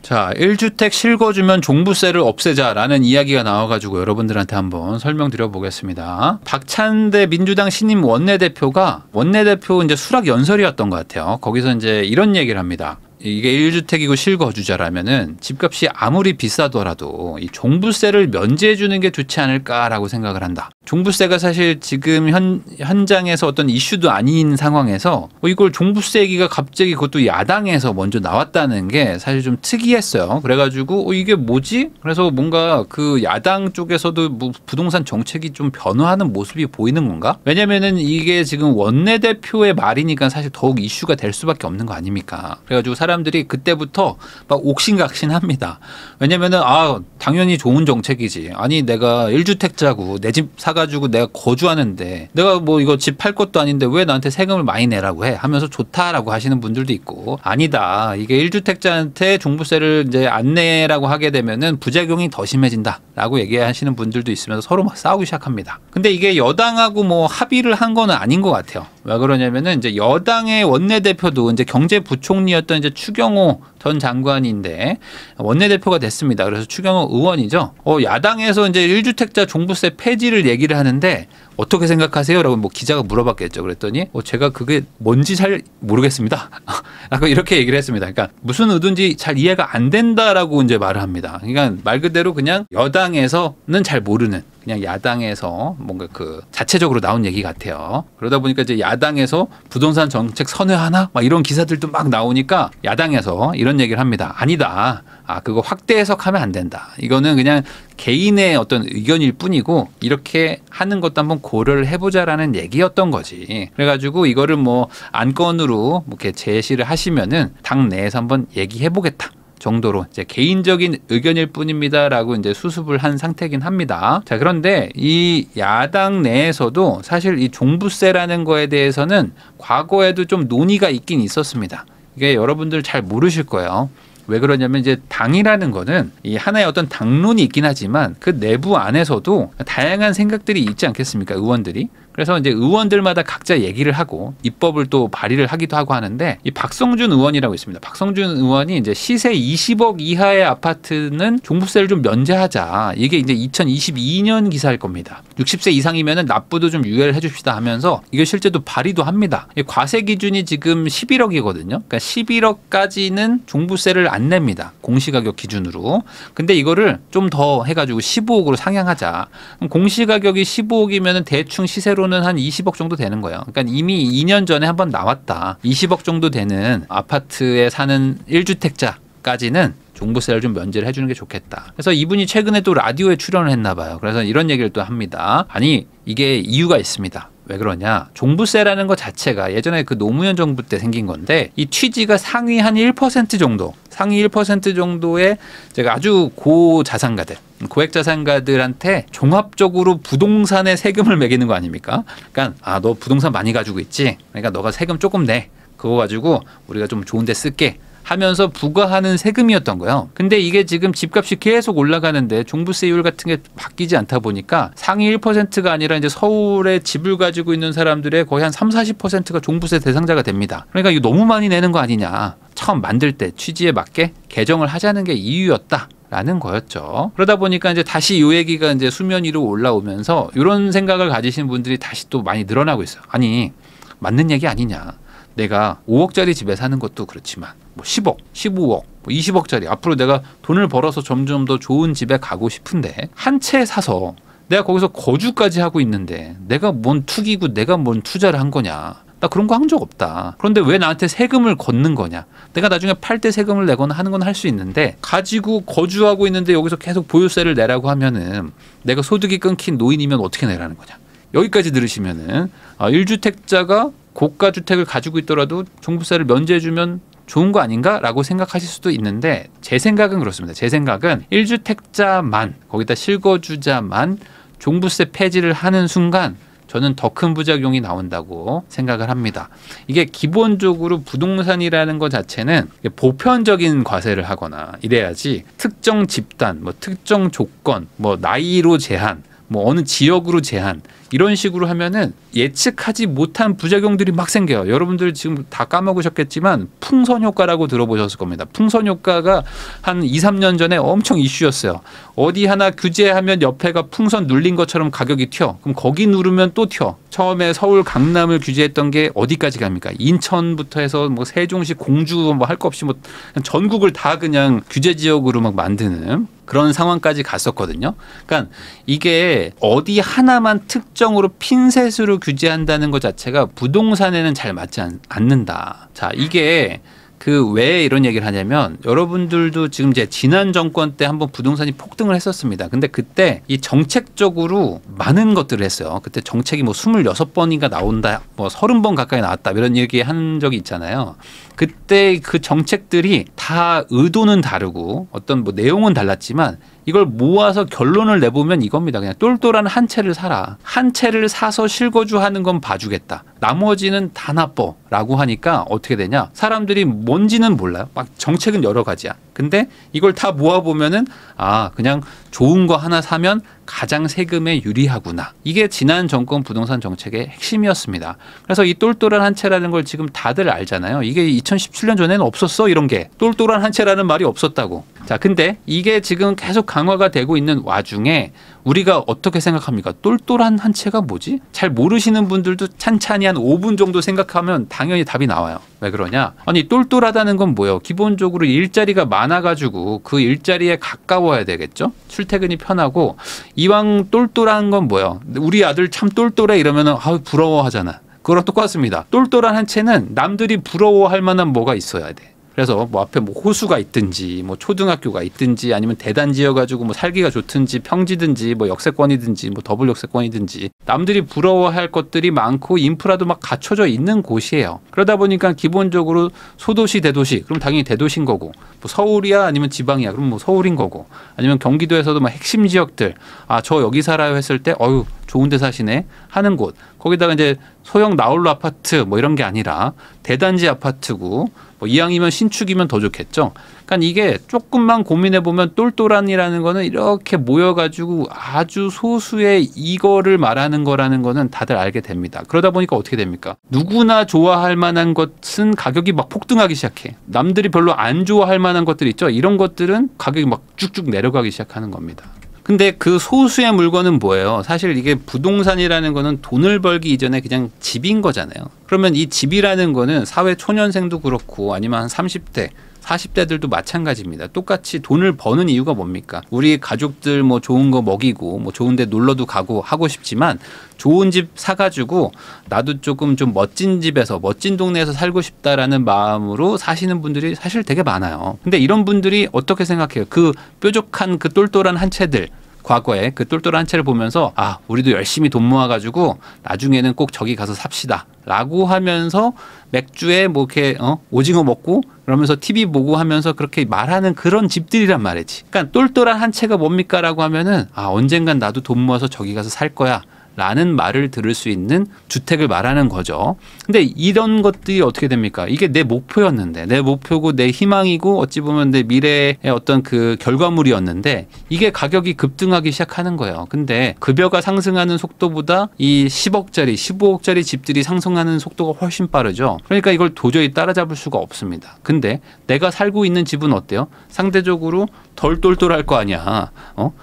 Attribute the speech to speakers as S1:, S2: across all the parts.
S1: 자, 1주택 실거주면 종부세를 없애자라는 이야기가 나와가지고 여러분들한테 한번 설명드려 보겠습니다. 박찬대 민주당 신임 원내대표가 원내대표 이제 수락 연설이었던 것 같아요. 거기서 이제 이런 얘기를 합니다. 이게 1주택이고 실거주자라면은 집값이 아무리 비싸더라도 이 종부세를 면제해 주는 게 좋지 않을까라고 생각을 한다. 종부세가 사실 지금 현장에서 어떤 이슈도 아닌 상황에서 이걸 종부세 얘기가 갑자기 그것도 야당에서 먼저 나왔다는 게 사실 좀 특이했어요. 그래가지고 이게 뭐지? 그래서 뭔가 그 야당 쪽에서도 뭐 부동산 정책이 좀 변화하는 모습이 보이는 건가? 왜냐면은 이게 지금 원내대표의 말이니까 사실 더욱 이슈가 될 수밖에 없는 거 아닙니까? 그래가지고 사람들이 그때부터 막 옥신각신합니다. 왜냐면은 당연히 좋은 정책이지. 아니 내가 1주택자고 내 집 사가지고 내가 거주하는데 내가 뭐 이거 집 팔 것도 아닌데 왜 나한테 세금을 많이 내라고 해 하면서 좋다라고 하시는 분들도 있고, 아니다 이게 1주택자한테 종부세를 이제 안 내라고 하게 되면은 부작용이 더 심해진다라고 얘기하시는 분들도 있으면서 서로 막 싸우기 시작합니다. 근데 이게 여당하고 뭐 합의를 한 거는 아닌 것 같아요. 왜 그러냐면은 이제 여당의 원내대표도 이제 경제부총리였던 이제 추경호 전 장관인데 원내대표가 됐습니다. 그래서 추경호 의원이죠. 야당에서 이제 1주택자 종부세 폐지를 얘기를 하는데 어떻게 생각하세요? 라고 뭐 기자가 물어봤겠죠. 그랬더니 제가 그게 뭔지 잘 모르겠습니다. 약간 이렇게 얘기를 했습니다. 그러니까 무슨 의도인지 잘 이해가 안 된다라고 이제 말을 합니다. 그러니까 말 그대로 그냥 여당에서는 잘 모르는, 그냥 야당에서 뭔가 그 자체적으로 나온 얘기 같아요. 그러다 보니까 이제 야당에서 부동산 정책 선회하나? 막 이런 기사들도 막 나오니까 야당에서 이런 얘기를 합니다. 아니다. 그거 확대 해석하면 안 된다. 이거는 그냥 개인의 어떤 의견일 뿐이고 이렇게 하는 것도 한번 고려를 해보자라는 얘기였던 거지. 그래가지고 이거를 뭐 안건으로 이렇게 제시를 하시면은 당 내에서 한번 얘기해보겠다 정도로 이제 개인적인 의견일 뿐입니다라고 이제 수습을 한 상태긴 합니다. 자, 그런데 이 야당 내에서도 사실 이 종부세라는 거에 대해서는 과거에도 좀 논의가 있긴 있었습니다. 이게 여러분들 잘 모르실 거예요. 왜 그러냐면 이제 당이라는 거는 이 하나의 어떤 당론이 있긴 하지만 그 내부 안에서도 다양한 생각들이 있지 않겠습니까? 의원들이. 그래서 이제 의원들마다 각자 얘기를 하고 입법을 또 발의를 하기도 하고 하는데, 이 박성준 의원이라고 있습니다. 박성준 의원이 이제 시세 20억 이하의 아파트는 종부세를 좀 면제하자. 이게 이제 2022년 기사일 겁니다. 60세 이상이면은 납부도 좀 유예를 해줍시다 하면서 이게 실제도 발의도 합니다. 과세 기준이 지금 11억이거든요. 그러니까 11억까지는 종부세를 안 냅니다. 공시가격 기준으로. 근데 이거를 좀 더 해가지고 15억으로 상향하자. 그럼 공시가격이 15억이면은 대충 시세로 한 20억 정도 되는 거예요. 그러니까 이미 2년 전에 한번 나왔다. 20억 정도 되는 아파트에 사는 1주택자까지는 종부세를 좀 면제를 해주는 게 좋겠다. 그래서 이분이 최근에 또 라디오에 출연을 했나 봐요. 그래서 이런 얘기를 또 합니다. 아니 이게 이유가 있습니다. 왜 그러냐? 종부세라는 것 자체가 예전에 그 노무현 정부 때 생긴 건데 이 취지가 상위 한 1% 정도, 상위 1% 정도의 제가 아주 고자산가들, 고액 자산가들한테 종합적으로 부동산에 세금을 매기는 거 아닙니까? 그러니까 너 부동산 많이 가지고 있지? 그러니까 너가 세금 조금 내. 그거 가지고 우리가 좀 좋은 데 쓸게 하면서 부과하는 세금이었던 거예요. 근데 이게 지금 집값이 계속 올라가는데 종부세율 같은 게 바뀌지 않다 보니까 상위 1%가 아니라 이제 서울에 집을 가지고 있는 사람들의 거의 한 30~40%가 종부세 대상자가 됩니다. 그러니까 이거 너무 많이 내는 거 아니냐. 처음 만들 때 취지에 맞게 개정을 하자는 게 이유였다. 라는 거였죠. 그러다 보니까 이제 다시 이 얘기가 이제 수면 위로 올라오면서 이런 생각을 가지신 분들이 다시 또 많이 늘어나고 있어요. 아니, 맞는 얘기 아니냐. 내가 5억짜리 집에 사는 것도 그렇지만 뭐 10억, 15억, 뭐 20억짜리 앞으로 내가 돈을 벌어서 점점 더 좋은 집에 가고 싶은데 한 채 사서 내가 거기서 거주까지 하고 있는데 내가 뭔 투기고 내가 뭔 투자를 한 거냐. 나 그런 거 한 적 없다. 그런데 왜 나한테 세금을 걷는 거냐. 내가 나중에 팔 때 세금을 내거나 하는 건 할 수 있는데 가지고 거주하고 있는데 여기서 계속 보유세를 내라고 하면은 내가 소득이 끊긴 노인이면 어떻게 내라는 거냐. 여기까지 들으시면은 1주택자가 고가 주택을 가지고 있더라도 종부세를 면제해주면 좋은 거 아닌가라고 생각하실 수도 있는데 제 생각은 그렇습니다. 제 생각은 1주택자만 거기다 실거주자만 종부세 폐지를 하는 순간 저는 더 큰 부작용이 나온다고 생각을 합니다. 이게 기본적으로 부동산이라는 것 자체는 보편적인 과세를 하거나 이래야지 특정 집단, 뭐 특정 조건, 뭐 나이로 제한 뭐 어느 지역으로 제한 이런 식으로 하면은 예측하지 못한 부작용들이 막 생겨요. 여러분들 지금 다 까먹으셨겠지만 풍선 효과라고 들어보셨을 겁니다. 풍선 효과가 한 2, 3년 전에 엄청 이슈였어요. 어디 하나 규제하면 옆에가 풍선 눌린 것처럼 가격이 튀어. 그럼 거기 누르면 또 튀어. 처음에 서울 강남을 규제했던 게 어디까지 갑니까? 인천부터 해서 뭐 세종시 공주 뭐 할 거 없이 뭐 전국을 다 그냥 규제 지역으로 막 만드는 그런 상황까지 갔었거든요. 그러니까 이게 어디 하나만 특정으로 핀셋으로 규제한다는 것 자체가 부동산에는 잘 맞지 않는다. 자, 이게 그 왜 이런 얘기를 하냐면 여러분들도 지금 이제 지난 정권 때 한번 부동산이 폭등을 했었습니다. 근데 그때 이 정책적으로 많은 것들을 했어요. 그때 정책이 뭐 26번인가 나온다, 뭐 30번 가까이 나왔다 이런 얘기 한 적이 있잖아요. 그때 그 정책들이 다 의도는 다르고 어떤 뭐 내용은 달랐지만 이걸 모아서 결론을 내보면 이겁니다. 그냥 똘똘한 한 채를 사라. 한 채를 사서 실거주하는 건 봐주겠다. 나머지는 다 나빠라고 하니까 어떻게 되냐. 사람들이 뭔지는 몰라요. 막 정책은 여러 가지야. 근데 이걸 다 모아보면은 아 그냥 좋은 거 하나 사면 가장 세금에 유리하구나. 이게 지난 정권 부동산 정책의 핵심이었습니다. 그래서 이 똘똘한 한 채라는 걸 지금 다들 알잖아요. 이게 2017년 전에는 없었어 이런 게. 똘똘한 한 채라는 말이 없었다고. 자, 근데 이게 지금 계속 강화가 되고 있는 와중에 우리가 어떻게 생각합니까? 똘똘한 한 채가 뭐지? 잘 모르시는 분들도 찬찬히 한 5분 정도 생각하면 당연히 답이 나와요. 왜 그러냐? 아니 똘똘하다는 건 뭐예요? 기본적으로 일자리가 많아가지고 그 일자리에 가까워야 되겠죠? 출퇴근이 편하고 이왕 똘똘한 건 뭐예요? 우리 아들 참 똘똘해 이러면은 아우 부러워하잖아. 그거랑 똑같습니다. 똘똘한 한 채는 남들이 부러워할 만한 뭐가 있어야 돼. 그래서 뭐 앞에 뭐 호수가 있든지 뭐 초등학교가 있든지 아니면 대단지여가지고 뭐 살기가 좋든지 평지든지 뭐 역세권이든지 뭐 더블 역세권이든지 남들이 부러워할 것들이 많고 인프라도 막 갖춰져 있는 곳이에요. 그러다 보니까 기본적으로 소도시 대도시 그럼 당연히 대도시인 거고 뭐 서울이야 아니면 지방이야 그럼 뭐 서울인 거고 아니면 경기도에서도 막 핵심 지역들 아 저 여기 살아요 했을 때 어유 좋은 데 사시네 하는 곳 거기다가 이제 소형 나홀로 아파트 뭐 이런 게 아니라 대단지 아파트고 뭐 이왕이면 신축이면 더 좋겠죠. 그러니까 이게 조금만 고민해 보면 똘똘한이라는 거는 이렇게 모여가지고 아주 소수의 이거를 말하는 거라는 거는 다들 알게 됩니다. 그러다 보니까 어떻게 됩니까? 누구나 좋아할 만한 것은 가격이 막 폭등하기 시작해. 남들이 별로 안 좋아할 만한 것들 있죠. 이런 것들은 가격이 막 쭉쭉 내려가기 시작하는 겁니다. 근데 그 소수의 물건은 뭐예요? 사실 이게 부동산이라는 거는 돈을 벌기 이전에 그냥 집인 거잖아요. 그러면 이 집이라는 거는 사회 초년생도 그렇고 아니면 한 30대 40대들도 마찬가지입니다. 똑같이 돈을 버는 이유가 뭡니까? 우리 가족들 뭐 좋은 거 먹이고 뭐 좋은 데 놀러도 가고 하고 싶지만 좋은 집 사가지고 나도 조금 좀 멋진 집에서 멋진 동네에서 살고 싶다라는 마음으로 사시는 분들이 사실 되게 많아요. 근데 이런 분들이 어떻게 생각해요? 그 뾰족한 그 똘똘한 한 채들 과거에 그 똘똘한 채를 보면서 아 우리도 열심히 돈 모아가지고 나중에는 꼭 저기 가서 삽시다 라고 하면서 맥주에 뭐 이렇게 오징어 먹고 그러면서 TV 보고 하면서 그렇게 말하는 그런 집들이란 말이지. 그러니까 똘똘한 한 채가 뭡니까 라고 하면은 아 언젠간 나도 돈 모아서 저기 가서 살 거야 라는 말을 들을 수 있는 주택을 말하는 거죠. 근데 이런 것들이 어떻게 됩니까? 이게 내 목표였는데, 내 목표고 내 희망이고 어찌 보면 내 미래의 어떤 그 결과물이었는데 이게 가격이 급등하기 시작하는 거예요. 근데 급여가 상승하는 속도보다 이 10억짜리, 15억짜리 집들이 상승하는 속도가 훨씬 빠르죠. 그러니까 이걸 도저히 따라잡을 수가 없습니다. 근데 내가 살고 있는 집은 어때요? 상대적으로 덜 똘똘할 거 아니야.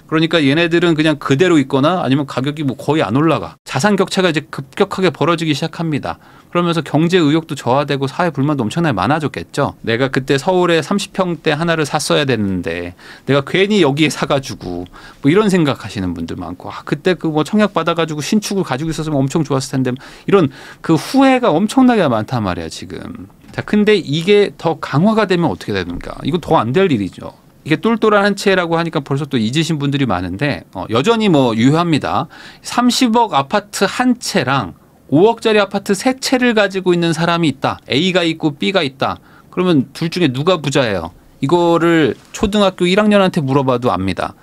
S1: 그러니까 얘네들은 그냥 그대로 있거나 아니면 가격이 뭐 거의 안 올라가. 자산 격차가 이제 급격하게 벌어지기 시작합니다. 그러면서 경제 의욕도 저하되고 사회 불만도 엄청나게 많아졌겠죠. 내가 그때 서울에 30평대 하나를 샀어야 됐는데 내가 괜히 여기에 사가지고 뭐 이런 생각하시는 분들 많고 아 그때 그 뭐 청약 받아가지고 신축을 가지고 있었으면 엄청 좋았을 텐데 이런 그 후회가 엄청나게 많단 말이야 지금. 자, 근데 이게 더 강화가 되면 어떻게 됩니까? 이거 더 안 될 일이죠. 이게 똘똘한 한 채라고 하니까 벌써 또 잊으신 분들이 많은데 여전히 뭐 유효합니다. 30억 아파트 한 채랑 5억짜리 아파트 세 채를 가지고 있는 사람이 있다. A가 있고 B가 있다. 그러면 둘 중에 누가 부자예요? 이거를 초등학교 1학년한테 물어봐도 압니다.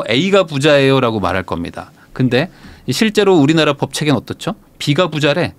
S1: A가 부자예요 라고 말할 겁니다. 근데 실제로 우리나라 법책엔 어떻죠? B가 부자래.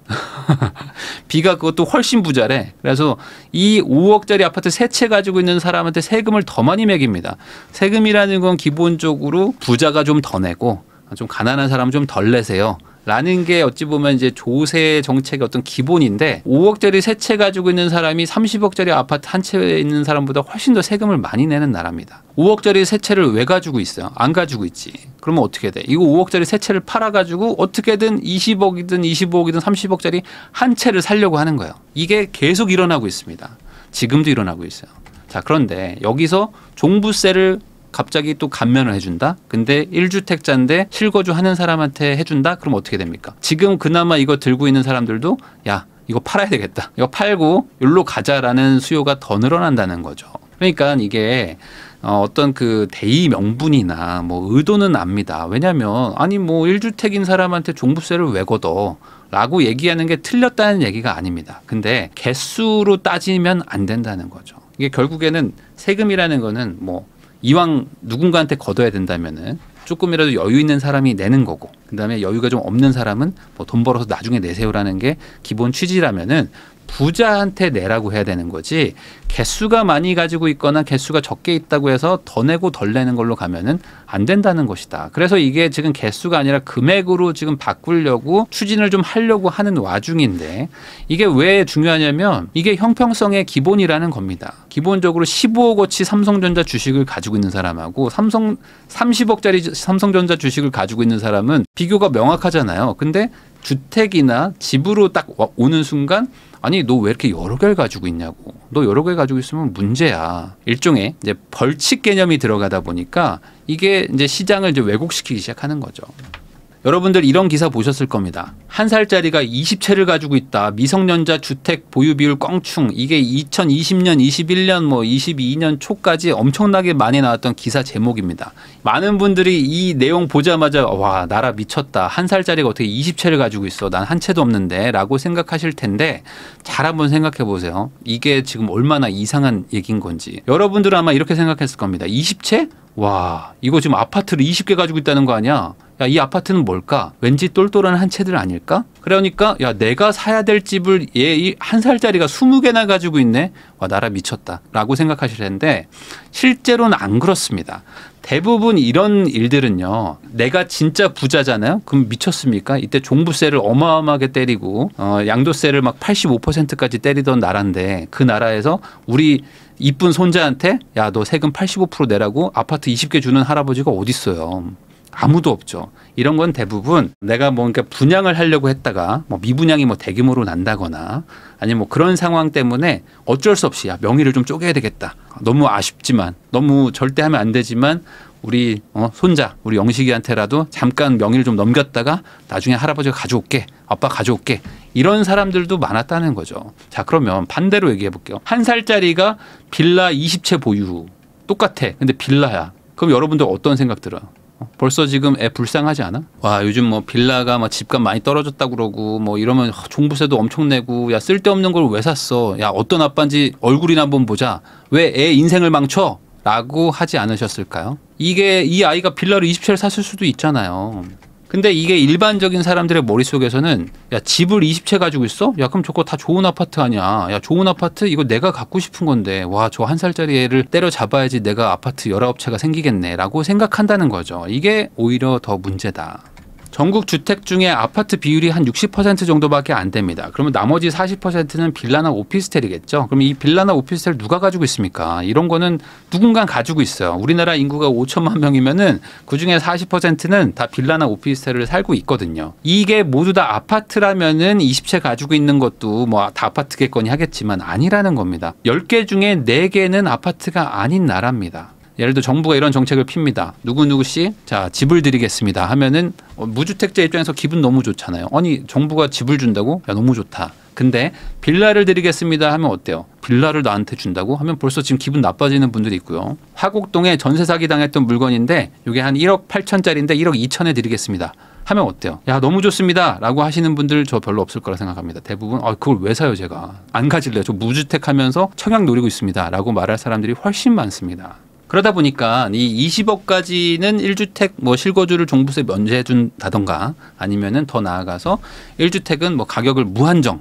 S1: B가 그것도 훨씬 부자래. 그래서 이 5억짜리 아파트 세 채 가지고 있는 사람한테 세금을 더 많이 매깁니다. 세금이라는 건 기본적으로 부자가 좀 더 내고 좀 가난한 사람 좀 덜 내세요. 라는 게 어찌 보면 이제 조세 정책의 어떤 기본인데 5억짜리 세 채 가지고 있는 사람이 30억짜리 아파트 한 채에 있는 사람보다 훨씬 더 세금을 많이 내는 나라입니다. 5억짜리 세 채를 왜 가지고 있어요? 안 가지고 있지. 그러면 어떻게 돼? 이거 5억짜리 세 채를 팔아가지고 어떻게든 20억이든 25억이든 30억짜리 한 채를 살려고 하는 거예요. 이게 계속 일어나고 있습니다. 지금도 일어나고 있어요. 자, 그런데 여기서 종부세를 갑자기 또 감면을 해준다? 근데 1주택자인데 실거주 하는 사람한테 해준다? 그럼 어떻게 됩니까? 지금 그나마 이거 들고 있는 사람들도 야, 이거 팔아야 되겠다. 이거 팔고 여기로 가자라는 수요가 더 늘어난다는 거죠. 그러니까 이게 어떤 그 대의 명분이나 뭐 의도는 압니다. 왜냐하면 아니 뭐 1주택인 사람한테 종부세를 왜 걷어? 라고 얘기하는 게 틀렸다는 얘기가 아닙니다. 근데 개수로 따지면 안 된다는 거죠. 이게 결국에는 세금이라는 거는 뭐 이왕 누군가한테 걷어야 된다면은 조금이라도 여유 있는 사람이 내는 거고, 그다음에 여유가 좀 없는 사람은 뭐 돈 벌어서 나중에 내세요라는 게 기본 취지라면은 부자한테 내라고 해야 되는 거지, 개수가 많이 가지고 있거나 개수가 적게 있다고 해서 더 내고 덜 내는 걸로 가면은 안 된다는 것이다. 그래서 이게 지금 개수가 아니라 금액으로 지금 바꾸려고 추진을 좀 하려고 하는 와중인데, 이게 왜 중요하냐면 이게 형평성의 기본이라는 겁니다. 기본적으로 15억어치 삼성전자 주식을 가지고 있는 사람하고 30억짜리 삼성전자 주식을 가지고 있는 사람은 비교가 명확하잖아요. 근데 주택이나 집으로 딱 오는 순간 아니 너 왜 이렇게 여러 개를 가지고 있냐고, 너 여러 개 가지고 있으면 문제야. 일종의 이제 벌칙 개념이 들어가다 보니까 이게 이제 시장을 이제 왜곡시키기 시작하는 거죠. 여러분들 이런 기사 보셨을 겁니다. 한 살짜리가 20채를 가지고 있다. 미성년자 주택 보유 비율 껑충. 이게 2020년, 21년, 뭐 22년 초까지 엄청나게 많이 나왔던 기사 제목입니다. 많은 분들이 이 내용 보자마자 와, 나라 미쳤다. 한 살짜리가 어떻게 20채를 가지고 있어. 난 한 채도 없는데 라고 생각하실 텐데, 잘 한번 생각해 보세요. 이게 지금 얼마나 이상한 얘기인 건지. 여러분들은 아마 이렇게 생각했을 겁니다. 20채? 와, 이거 지금 아파트를 20개 가지고 있다는 거 아니야? 야, 이 아파트는 뭘까? 왠지 똘똘한 한 채들 아닐까? 그러니까 야, 내가 사야 될 집을 얘 한 살짜리가 20개나 가지고 있네? 와, 나라 미쳤다 라고 생각하실 텐데, 실제로는 안 그렇습니다. 대부분 이런 일들은요, 내가 진짜 부자잖아요? 그럼 미쳤습니까? 이때 종부세를 어마어마하게 때리고 양도세를 막 85%까지 때리던 나라인데, 그 나라에서 우리 이쁜 손자한테 야, 너 세금 85% 내라고 아파트 20개 주는 할아버지가 어딨어요? 아무도 없죠. 이런 건 대부분 내가 뭔가 분양을 하려고 했다가 뭐 미분양이 뭐 대규모로 난다거나 아니면 뭐 그런 상황 때문에 어쩔 수 없이 야, 명의를 좀 쪼개야 되겠다. 너무 아쉽지만, 너무 절대 하면 안 되지만 우리 손자, 우리 영식이한테라도 잠깐 명의를 좀 넘겼다가 나중에 할아버지가 가져올게, 아빠 가져올게. 이런 사람들도 많았다는 거죠. 자, 그러면 반대로 얘기해 볼게요. 한 살짜리가 빌라 20채 보유. 똑같아. 근데 빌라야. 그럼 여러분들 어떤 생각 들어요? 벌써 지금 애 불쌍하지 않아? 와, 요즘 뭐 빌라가 막 집값 많이 떨어졌다고 그러고 뭐 이러면 종부세도 엄청 내고, 야, 쓸데없는 걸 왜 샀어? 야, 어떤 아빠인지 얼굴이나 한번 보자. 왜 애 인생을 망쳐? 라고 하지 않으셨을까요? 이게 이 아이가 빌라를 20채를 샀을 수도 있잖아요. 근데 이게 일반적인 사람들의 머릿속에서는 야, 집을 20채 가지고 있어? 야, 그럼 저거 다 좋은 아파트 아니야. 야, 좋은 아파트 이거 내가 갖고 싶은 건데, 와, 저 한 살짜리 애를 때려잡아야지 내가 아파트 19채가 생기겠네 라고 생각한다는 거죠. 이게 오히려 더 문제다. 전국 주택 중에 아파트 비율이 한 60% 정도밖에 안 됩니다. 그러면 나머지 40%는 빌라나 오피스텔이겠죠. 그럼 이 빌라나 오피스텔 누가 가지고 있습니까? 이런 거는 누군가 가지고 있어요. 우리나라 인구가 5천만 명이면은 그중에 40%는 다 빌라나 오피스텔을 살고 있거든요. 이게 모두 다 아파트라면은 20채 가지고 있는 것도 뭐 다 아파트겠거니 하겠지만 아니라는 겁니다. 10개 중에 4개는 아파트가 아닌 나라입니다. 예를 들어 정부가 이런 정책을 핍니다. 누구누구 씨, 자, 집을 드리겠습니다 하면은 무주택자 입장에서 기분 너무 좋잖아요. 아니, 정부가 집을 준다고? 야, 너무 좋다. 근데 빌라를 드리겠습니다 하면 어때요? 빌라를 나한테 준다고 하면 벌써 지금 기분 나빠지는 분들이 있고요. 화곡동에 전세 사기 당했던 물건인데 이게 한 1억 8천짜리인데 1억 2천에 드리겠습니다 하면 어때요? 야, 너무 좋습니다 라고 하시는 분들 저 별로 없을 거라 생각합니다. 대부분 그걸 왜 사요 제가? 안 가질래요. 저 무주택 하면서 청약 노리고 있습니다 라고 말할 사람들이 훨씬 많습니다. 그러다 보니까 이 20억까지는 1주택 뭐 실거주를 종부세 면제해 준다던가, 아니면은 더 나아가서 1주택은 뭐 가격을 무한정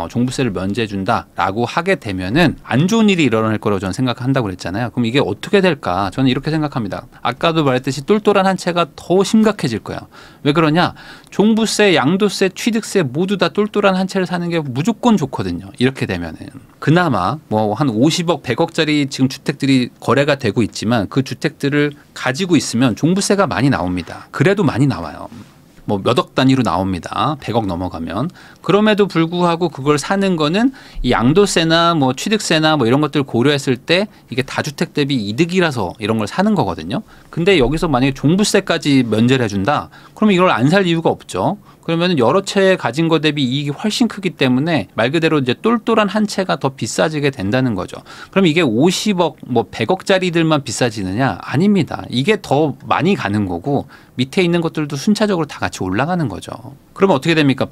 S1: 종부세를 면제해준다라고 하게 되면은 안 좋은 일이 일어날 거라고 저는 생각한다고 그랬잖아요. 그럼 이게 어떻게 될까? 저는 이렇게 생각합니다. 아까도 말했듯이 똘똘한 한 채가 더 심각해질 거예요. 왜 그러냐? 종부세, 양도세, 취득세 모두 다 똘똘한 한 채를 사는 게 무조건 좋거든요. 이렇게 되면은 그나마 뭐 한 50억, 100억짜리 지금 주택들이 거래가 되고 있지만 그 주택들을 가지고 있으면 종부세가 많이 나옵니다. 그래도 많이 나와요. 뭐 몇 억 단위로 나옵니다. 100억 넘어가면. 그럼에도 불구하고 그걸 사는 거는 이 양도세나 뭐 취득세나 뭐 이런 것들 고려했을 때 이게 다주택 대비 이득이라서 이런 걸 사는 거거든요. 근데 여기서 만약에 종부세까지 면제를 해준다? 그러면 이걸 안 살 이유가 없죠. 그러면 여러 채 가진 거 대비 이익이 훨씬 크기 때문에 말 그대로 이제 똘똘한 한 채가 더 비싸지게 된다는 거죠. 그럼 이게 50억, 뭐 100억짜리들만 비싸지느냐? 아닙니다. 이게 더 많이 가는 거고 밑에 있는 것들도 순차적으로 다 같이 올라가는 거죠. 그러면 어떻게 됩니까?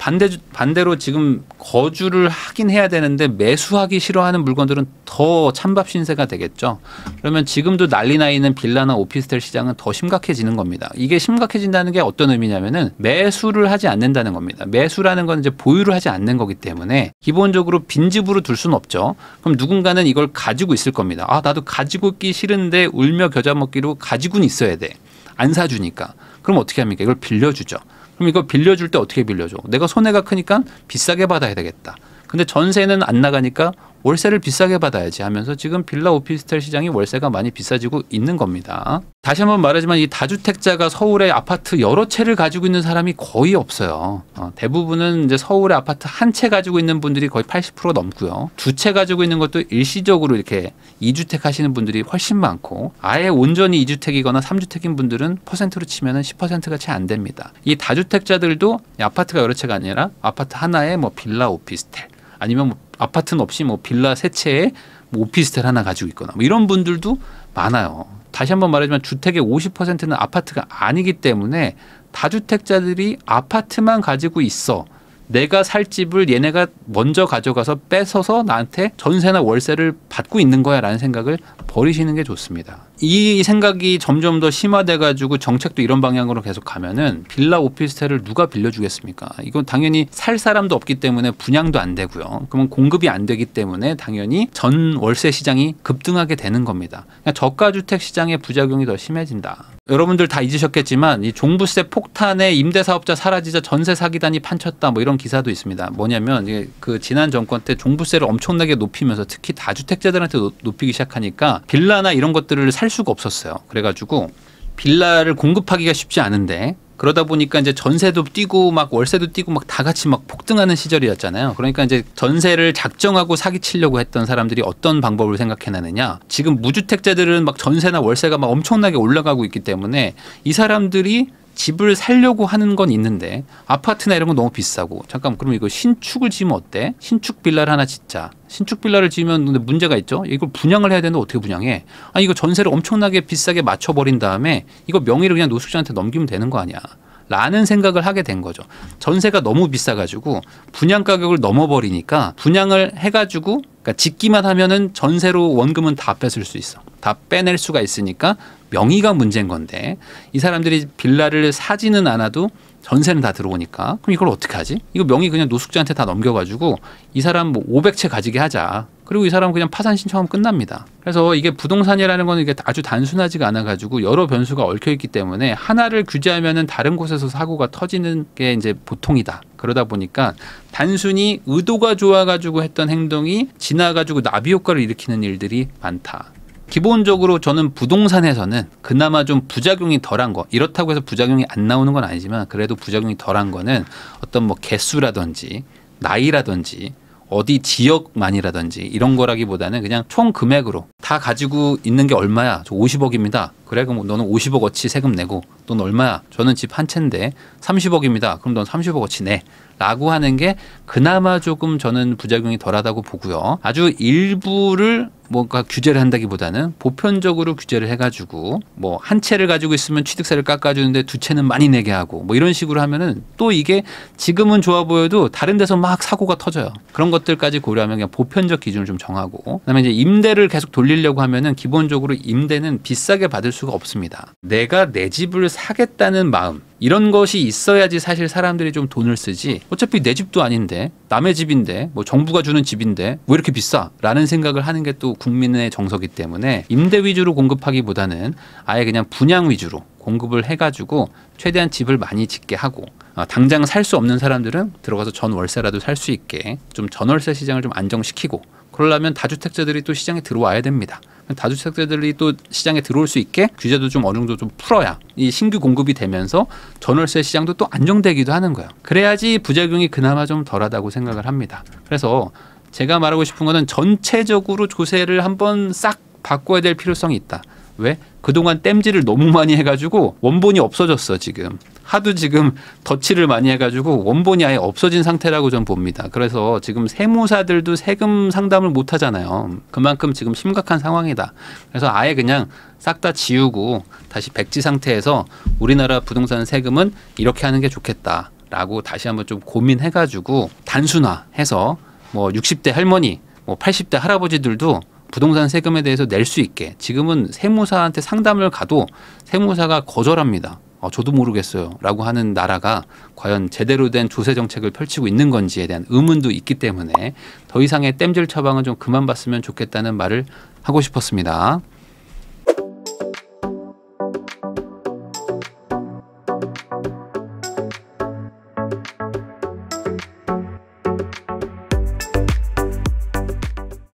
S1: 반대로 지금 거주를 하긴 해야 되는데 매수하기 싫어하는 물건들은 더 찬밥 신세가 되겠죠. 그러면 지금도 난리 나 있는 빌라나 오피스텔 시장은 더 심각해지는 겁니다. 이게 심각해진다는 게 어떤 의미냐면은 매수를 하지 않는다는 겁니다. 매수라는 건 이제 보유를 하지 않는 거기 때문에 기본적으로 빈집으로 둘 수는 없죠. 그럼 누군가는 이걸 가지고 있을 겁니다. 아, 나도 가지고 있기 싫은데 울며 겨자 먹기로 가지고는 있어야 돼. 안 사주니까. 그럼 어떻게 합니까? 이걸 빌려주죠. 그럼 이거 빌려줄 때 어떻게 빌려줘? 내가 손해가 크니까 비싸게 받아야 되겠다. 근데 전세는 안 나가니까 월세를 비싸게 받아야지 하면서 지금 빌라 오피스텔 시장이 월세가 많이 비싸지고 있는 겁니다. 다시 한번 말하지만 이 다주택자가 서울에 아파트 여러 채를 가지고 있는 사람이 거의 없어요. 대부분은 이제 서울에 아파트 한 채 가지고 있는 분들이 거의 80% 넘고요. 두 채 가지고 있는 것도 일시적으로 이렇게 2주택 하시는 분들이 훨씬 많고 아예 온전히 2주택이거나 3주택인 분들은 퍼센트로 치면은 10%가 채 안 됩니다. 이 다주택자들도 아파트가 여러 채가 아니라 아파트 하나에 뭐 빌라 오피스텔 아니면 뭐 아파트는 없이 뭐 빌라 세 채에 뭐 오피스텔 하나 가지고 있거나 뭐 이런 분들도 많아요. 다시 한번 말하지만 주택의 50%는 아파트가 아니기 때문에 다주택자들이 아파트만 가지고 있어. 내가 살 집을 얘네가 먼저 가져가서 뺏어서 나한테 전세나 월세를 받고 있는 거야 라는 생각을 버리시는 게 좋습니다. 이 생각이 점점 더 심화돼 가지고 정책도 이런 방향으로 계속 가면은 빌라 오피스텔을 누가 빌려주겠습니까? 이건 당연히 살 사람도 없기 때문에 분양도 안 되고요. 그러면 공급이 안 되기 때문에 당연히 전 월세 시장이 급등하게 되는 겁니다. 그러니까 저가 주택 시장의 부작용이 더 심해진다. 여러분들 다 잊으셨겠지만 이 종부세 폭탄에 임대사업자 사라지자 전세 사기단이 판쳤다 뭐 이런 기사도 있습니다. 뭐냐면 이게 그 지난 정권 때 종부세를 엄청나게 높이면서 특히 다주택자들한테 높이기 시작하니까 빌라나 이런 것들을 살 수가 없었어요. 그래가지고 빌라를 공급하기가 쉽지 않은데 그러다 보니까 이제 전세도 뛰고 막 월세도 뛰고 막 다 같이 막 폭등하는 시절이었잖아요. 그러니까 이제 전세를 작정하고 사기치려고 했던 사람들이 어떤 방법을 생각해내느냐. 지금 무주택자들은 막 전세나 월세가 막 엄청나게 올라가고 있기 때문에 이 사람들이 집을 살려고 하는 건 있는데 아파트나 이런 건 너무 비싸고 잠깐 그럼 이거 신축을 지으면 어때? 신축 빌라를 하나 짓자. 신축 빌라를 지으면 근데 문제가 있죠. 이걸 분양을 해야 되는데 어떻게 분양해? 아니 이거 전세를 엄청나게 비싸게 맞춰버린 다음에 이거 명의를 그냥 노숙자한테 넘기면 되는 거 아니야. 라는 생각을 하게 된 거죠. 전세가 너무 비싸가지고 분양 가격을 넘어버리니까 분양을 해가지고 그러니까 짓기만 하면은 전세로 원금은 다 뺏을 수 있어. 다 빼낼 수가 있으니까 명의가 문제인 건데 이 사람들이 빌라를 사지는 않아도 전세는 다 들어오니까 그럼 이걸 어떻게 하지? 이거 명의 그냥 노숙자한테 다 넘겨가지고 이 사람 뭐 500채 가지게 하자. 그리고 이 사람은 그냥 파산 신청하면 끝납니다. 그래서 이게 부동산이라는 건 이게 아주 단순하지가 않아가지고 여러 변수가 얽혀있기 때문에 하나를 규제하면은 다른 곳에서 사고가 터지는 게 이제 보통이다. 그러다 보니까 단순히 의도가 좋아가지고 했던 행동이 지나가지고 나비 효과를 일으키는 일들이 많다. 기본적으로 저는 부동산에서는 그나마 좀 부작용이 덜한 거 이렇다고 해서 부작용이 안 나오는 건 아니지만 그래도 부작용이 덜한 거는 어떤 뭐 개수라든지 나이라든지 어디 지역만이라든지 이런 거라기보다는 그냥 총 금액으로 다 가지고 있는 게 얼마야? 저 50억입니다. 그래 그럼 너는 50억어치 세금 내고 넌 얼마야? 저는 집 한 채인데 30억입니다. 그럼 넌 30억어치 내. 라고 하는 게 그나마 조금 저는 부작용이 덜하다고 보고요. 아주 일부를 뭔가 규제를 한다기보다는 보편적으로 규제를 해가지고 뭐 한 채를 가지고 있으면 취득세를 깎아주는데 두 채는 많이 내게 하고 뭐 이런 식으로 하면은 또 이게 지금은 좋아 보여도 다른 데서 막 사고가 터져요. 그런 것들까지 고려하면 그냥 보편적 기준을 좀 정하고 그다음에 이제 임대를 계속 돌리려고 하면은 기본적으로 임대는 비싸게 받을 수 수가 없습니다. 내가 내 집을 사겠다는 마음 이런 것이 있어야지 사실 사람들이 좀 돈을 쓰지 어차피 내 집도 아닌데 남의 집인데 뭐 정부가 주는 집인데 왜 이렇게 비싸? 라는 생각을 하는 게 또 국민의 정서기 때문에 임대 위주로 공급하기보다는 아예 그냥 분양 위주로 공급을 해가지고 최대한 집을 많이 짓게 하고 당장 살 수 없는 사람들은 들어가서 전월세라도 살 수 있게 좀 전월세 시장을 좀 안정시키고 그러려면 다주택자들이 또 시장에 들어와야 됩니다. 다주택자들이 또 시장에 들어올 수 있게 규제도 좀 어느 정도 좀 풀어야 이 신규 공급이 되면서 전월세 시장도 또 안정되기도 하는 거예요. 그래야지 부작용이 그나마 좀 덜하다고 생각을 합니다. 그래서 제가 말하고 싶은 거는 전체적으로 조세를 한번 싹 바꿔야 될 필요성이 있다. 왜? 그동안 땜질을 너무 많이 해가지고 원본이 없어졌어 지금. 하도 지금 덧칠을 많이 해가지고 원본이 아예 없어진 상태라고 전 봅니다. 그래서 지금 세무사들도 세금 상담을 못 하잖아요. 그만큼 지금 심각한 상황이다. 그래서 아예 그냥 싹 다 지우고 다시 백지 상태에서 우리나라 부동산 세금은 이렇게 하는 게 좋겠다라고 다시 한번 좀 고민해가지고 단순화해서 뭐 60대 할머니, 뭐 80대 할아버지들도 부동산 세금에 대해서 낼 수 있게 지금은 세무사한테 상담을 가도 세무사가 거절합니다. 저도 모르겠어요 라고 하는 나라가 과연 제대로 된 조세 정책을 펼치고 있는 건지에 대한 의문도 있기 때문에 더 이상의 땜질 처방은 좀 그만 봤으면 좋겠다는 말을 하고 싶었습니다.